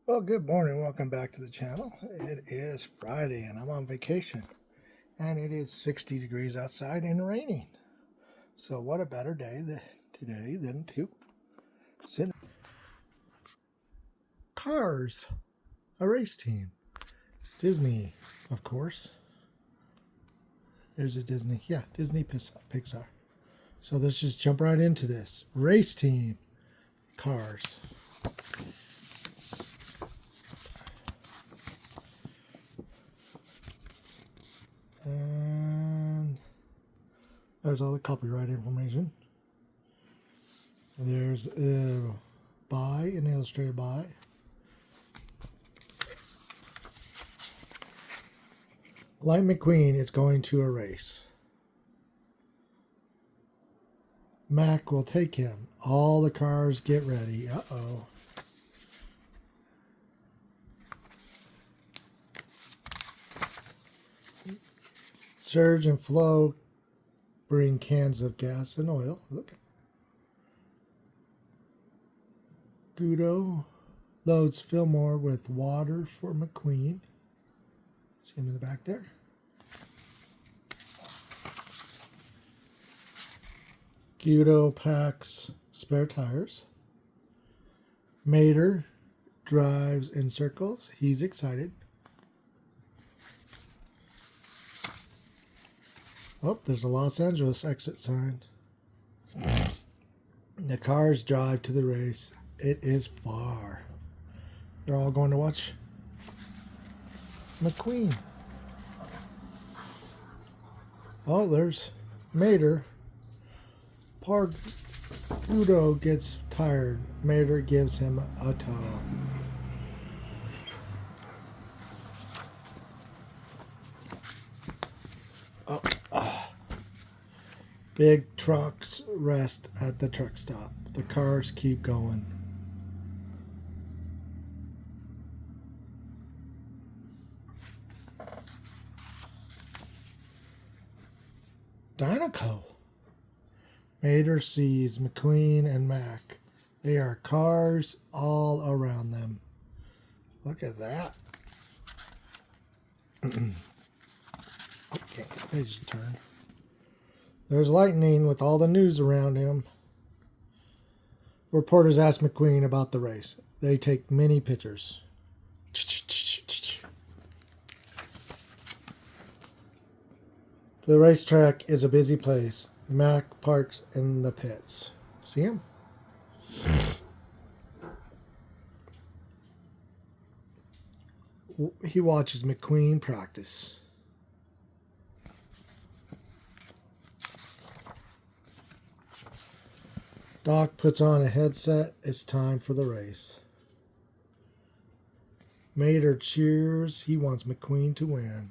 Well, good morning. Welcome back to the channel. It is Friday and I'm on vacation. And it is 60 degrees outside and raining. So what a better day today than to sit. Cars, a race team. Disney, of course. There's a Disney. Yeah, Disney Pixar. So let's just jump right into this. Race team. Cars. And there's all the copyright information. There's by and illustrated by. Lightning McQueen is going to a race. Mac will take him. All the cars get ready. Uh-oh. Surge and Flo bring cans of gas and oil. Look. Guido loads Fillmore with water for McQueen. See him in the back there. Guido packs spare tires. Mater drives in circles. He's excited. Oh, there's a Los Angeles exit sign. The cars drive to the race. It is far. They're all going to watch McQueen. Oh, there's Mater. Guido gets tired. Mater gives him a tow. Big trucks rest at the truck stop. The cars keep going. Dinoco. Mater sees McQueen and Mac. They are cars all around them. Look at that. Okay, page turn. There's Lightning with all the news around him. Reporters ask McQueen about the race. They take many pictures. The racetrack is a busy place. Mac parks in the pits. See him? He watches McQueen practice. Doc puts on a headset. It's time for the race. Mater cheers. He wants McQueen to win.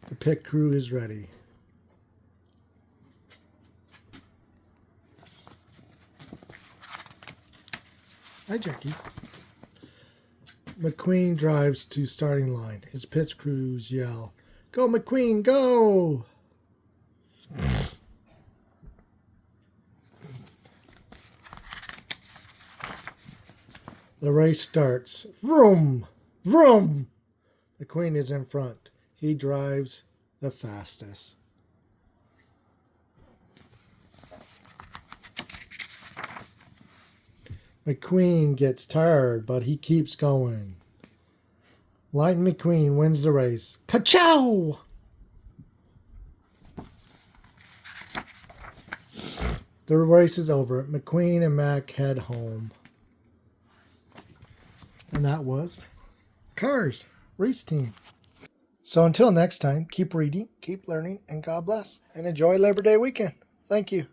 The pit crew is ready. Hi, Jackie. McQueen drives to starting line. His pit crews yell, "Go, McQueen, go!" The race starts. Vroom! Vroom! McQueen is in front. He drives the fastest. McQueen gets tired, but he keeps going. Lightning McQueen wins the race. Ka-chow! The race is over. McQueen and Mac head home. And that was Cars Race Team. So until next time, keep reading, keep learning, and God bless. And enjoy Labor Day weekend. Thank you.